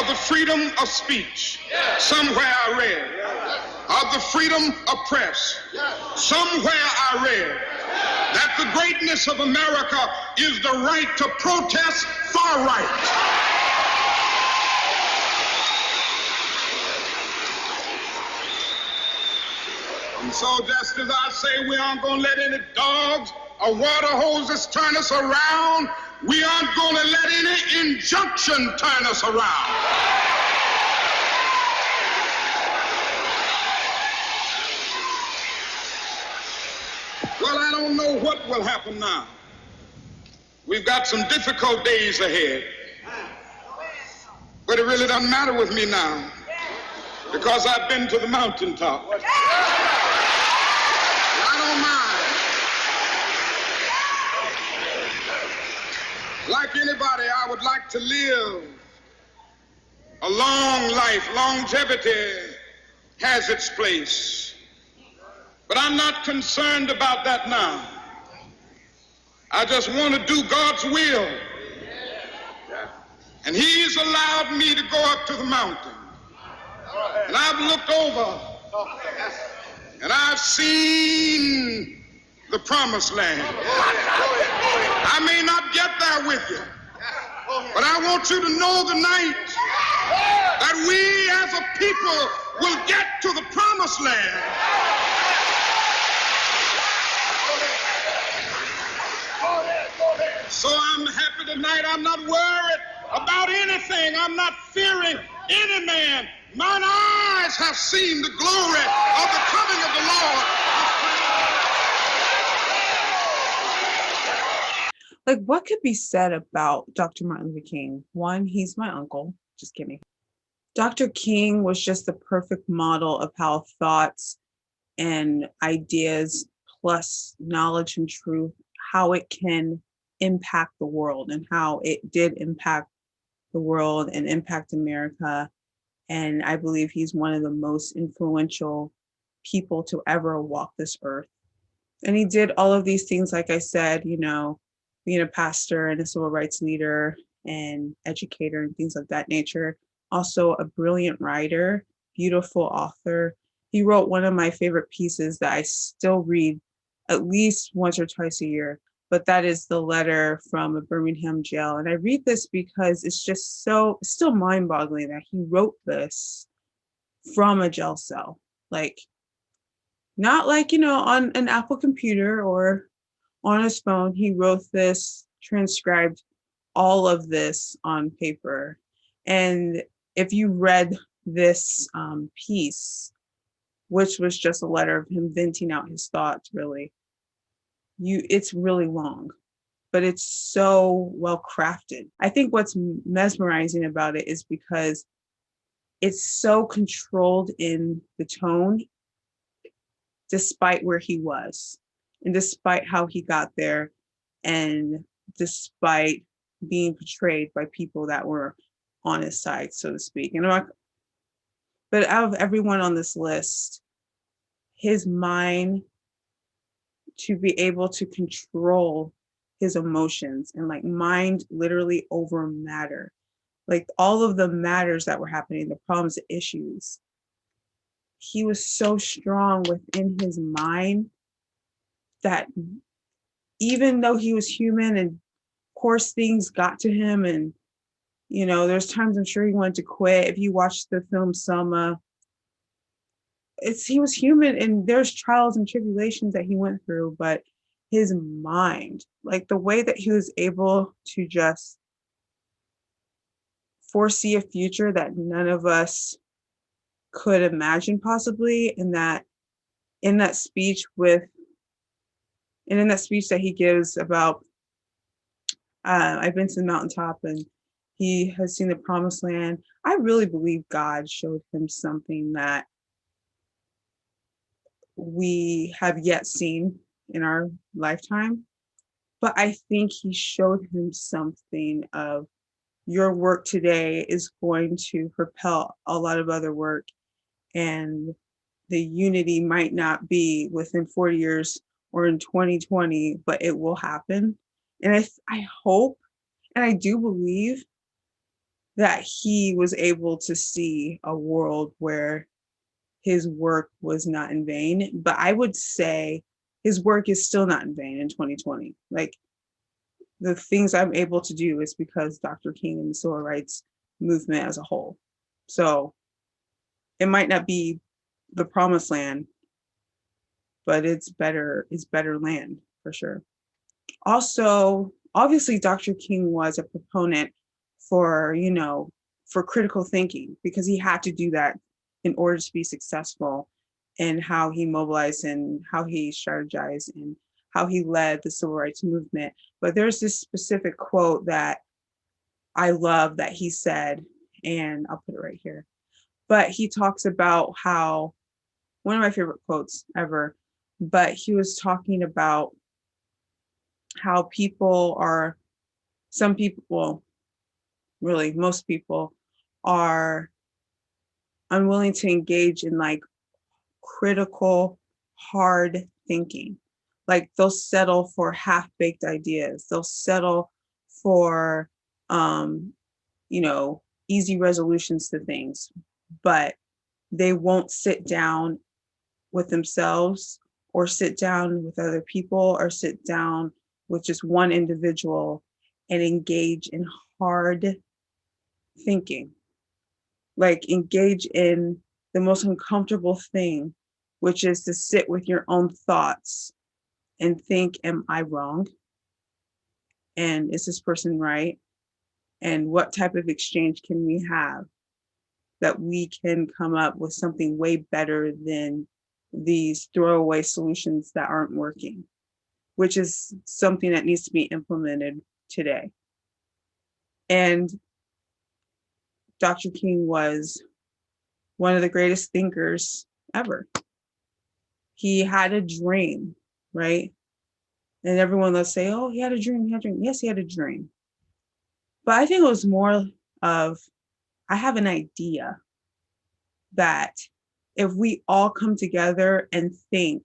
Speaker 11: of the freedom of speech. Somewhere I read of the freedom of press. Somewhere I read that the greatness of America is the right to protest far right. And so just as I say we aren't going to let any dogs or water hoses turn us around, we aren't going to let any injunction turn us around. Well, I don't know what will happen now. We've got some difficult days ahead. But it really doesn't matter with me now, because I've been to the mountaintop. I don't mind. Like anybody, I would like to live a long life. Longevity has its place. But I'm not concerned about that now. I just want to do God's will. And He's allowed me to go up to the mountain. And I've looked over and I've seen the promised land. I may not get there with you, but I want you to know tonight that we as a people will get to the promised land. So I'm happy tonight. I'm not worried about anything. I'm not fearing any man. Mine eyes have seen the glory of the coming of the Lord.
Speaker 1: Like, what could be said about Dr. Martin Luther King? One, he's my uncle. Just kidding. Dr. King was just the perfect model of how thoughts and ideas plus knowledge and truth, how it can impact the world, and how it did impact the world and impact America. And I believe he's one of the most influential people to ever walk this earth. And he did all of these things, like I said, being a pastor and a civil rights leader and educator and things of that nature. Also a brilliant writer, beautiful author. He wrote one of my favorite pieces that I still read at least once or twice a year, but that is the letter from a Birmingham jail. And I read this because it's just still mind-boggling that he wrote this from a jail cell. Like, not like, on an Apple computer or on his phone. He wrote this, transcribed all of this on paper. And if you read this piece, which was just a letter of him venting out his thoughts, really, it's really long, but it's so well crafted. I think what's mesmerizing about it is because it's so controlled in the tone, despite where he was, and despite how he got there, and despite being portrayed by people that were on his side, so to speak. But out of everyone on this list, his mind to be able to control his emotions and like mind literally over matter, like all of the matters that were happening, the problems, the issues, he was so strong within his mind that even though he was human and of course things got to him, and there's times I'm sure he wanted to quit. If you watch the film Selma, he was human and there's trials and tribulations that he went through, but his mind, like the way that he was able to just foresee a future that none of us could imagine possibly, and that in that speech that he gives about I've been to the mountaintop and he has seen the promised land. I really believe God showed him something that we have yet seen in our lifetime. But I think he showed him something of, your work today is going to propel a lot of other work, and the unity might not be within 40 years or in 2020, but it will happen. And I hope, and I do believe that he was able to see a world where his work was not in vain. But I would say his work is still not in vain in 2020. Like, the things I'm able to do is because Dr. King and the civil rights movement as a whole. So it might not be the promised land, but it's better land for sure. Also, obviously, Dr. King was a proponent for critical thinking, because he had to do that in order to be successful, and how he mobilized and how he strategized and how he led the civil rights movement. But there's this specific quote that I love that he said, and I'll put it right here. But he talks about how, one of my favorite quotes ever, but he was talking about how some people, well, really most people are unwilling to engage in like critical, hard thinking. Like, they'll settle for half-baked ideas. They'll settle for, easy resolutions to things, but they won't sit down with themselves or sit down with other people or sit down with just one individual and engage in hard thinking. Like, engage in the most uncomfortable thing, which is to sit with your own thoughts and think, am I wrong? And is this person right? And what type of exchange can we have that we can come up with something way better than these throwaway solutions that aren't working? which is something that needs to be implemented today. And Dr. King was one of the greatest thinkers ever. He had a dream, right? And everyone will say, oh, he had a dream, he had a dream. Yes, he had a dream. But I think it was more of, I have an idea that if we all come together and think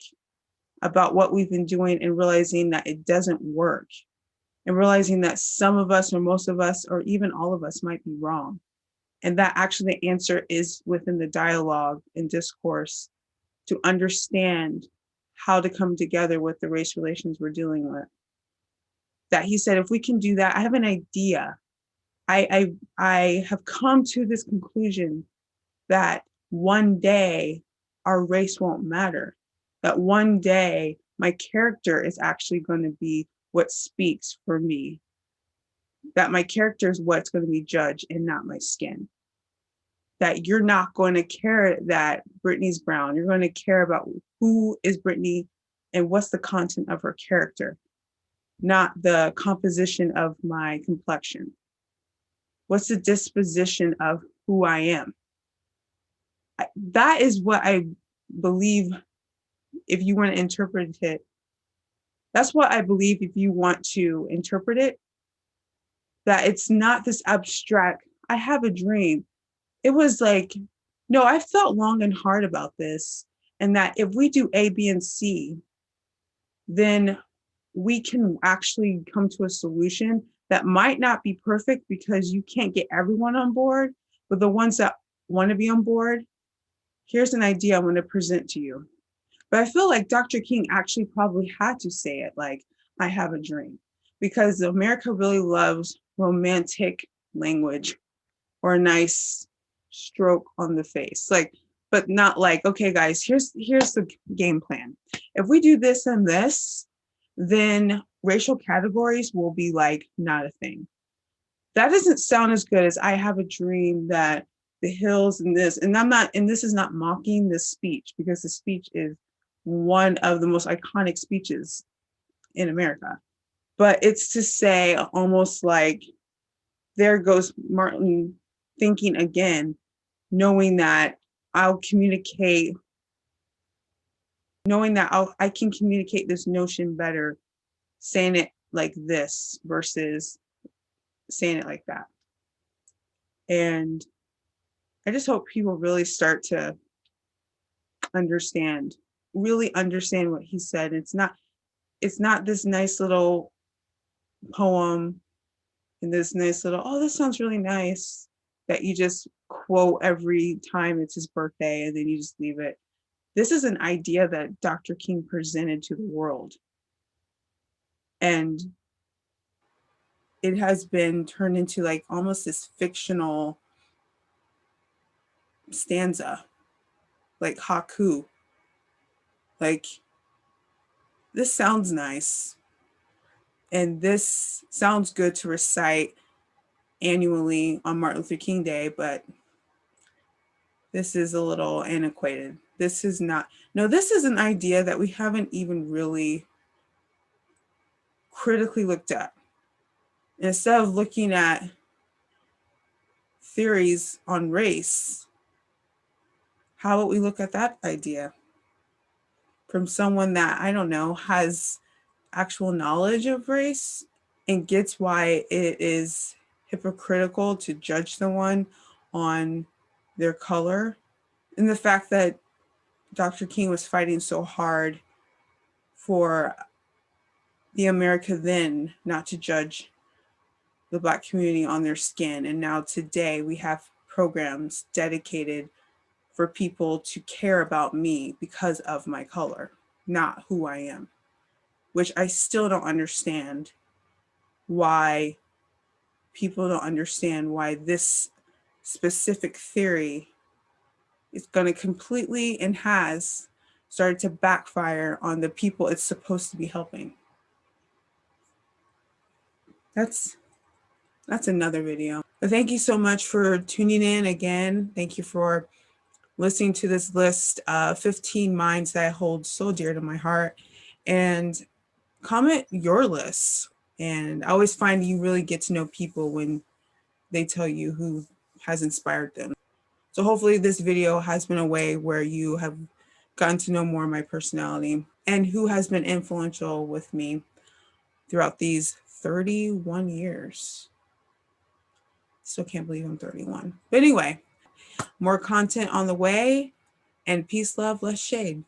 Speaker 1: about what we've been doing and realizing that it doesn't work, and realizing that some of us or most of us or even all of us might be wrong, and that actually the answer is within the dialogue and discourse to understand how to come together with the race relations we're dealing with. That he said, if we can do that, I have an idea. I have come to this conclusion that one day our race won't matter. That one day my character is actually going to be what speaks for me. That my character is what's going to be judged and not my skin. That you're not going to care that Brittany's brown. You're going to care about who is Brittany and what's the content of her character, not the composition of my complexion. What's the disposition of who I am? That is what I believe if you want to interpret it. That's what I believe if you want to interpret it, that it's not this abstract, I have a dream. It was like, no, I felt long and hard about this. And that if we do A, B, and C, then we can actually come to a solution that might not be perfect because you can't get everyone on board, but the ones that want to be on board, here's an idea I'm going to present to you. But I feel like Dr. King actually probably had to say it like, I have a dream, because America really loves romantic language or a nice stroke on the face, like, but not like, okay, guys, here's the game plan. If we do this and this, then racial categories will be like not a thing. That doesn't sound as good as I have a dream that the hills and this, and this is not mocking this speech, because the speech is one of the most iconic speeches in America. But it's to say almost like, there goes Martin thinking again, knowing that I'll communicate, knowing that I can communicate this notion better, saying it like this versus saying it like that. And I just hope people really start to really understand what he said. It's not this nice little poem and this nice little, oh, this sounds really nice, that you just quote every time it's his birthday and then you just leave it. This is an idea that Dr. King presented to the world. And it has been turned into like almost this fictional stanza, like haiku. Like, this sounds nice. And this sounds good to recite annually on Martin Luther King Day, but this is a little antiquated. This is not, no, this is an idea that we haven't even really critically looked at. Instead of looking at theories on race, how about we look at that idea from someone that, I don't know, has actual knowledge of race and gets why it is hypocritical to judge someone on their color, and the fact that Dr. King was fighting so hard for the America then not to judge the Black community on their skin. And now today we have programs dedicated for people to care about me because of my color, not who I am, which I still don't understand why people don't understand why this specific theory is going to completely and has started to backfire on the people it's supposed to be helping. That's another video. But thank you so much for tuning in again. Thank you for listening to this list of 15 minds that I hold so dear to my heart. And comment your lists. And I always find you really get to know people when they tell you who has inspired them. So hopefully this video has been a way where you have gotten to know more of my personality and who has been influential with me throughout these 31 years. Still can't believe I'm 31. But anyway, more content on the way, and peace, love, less shade.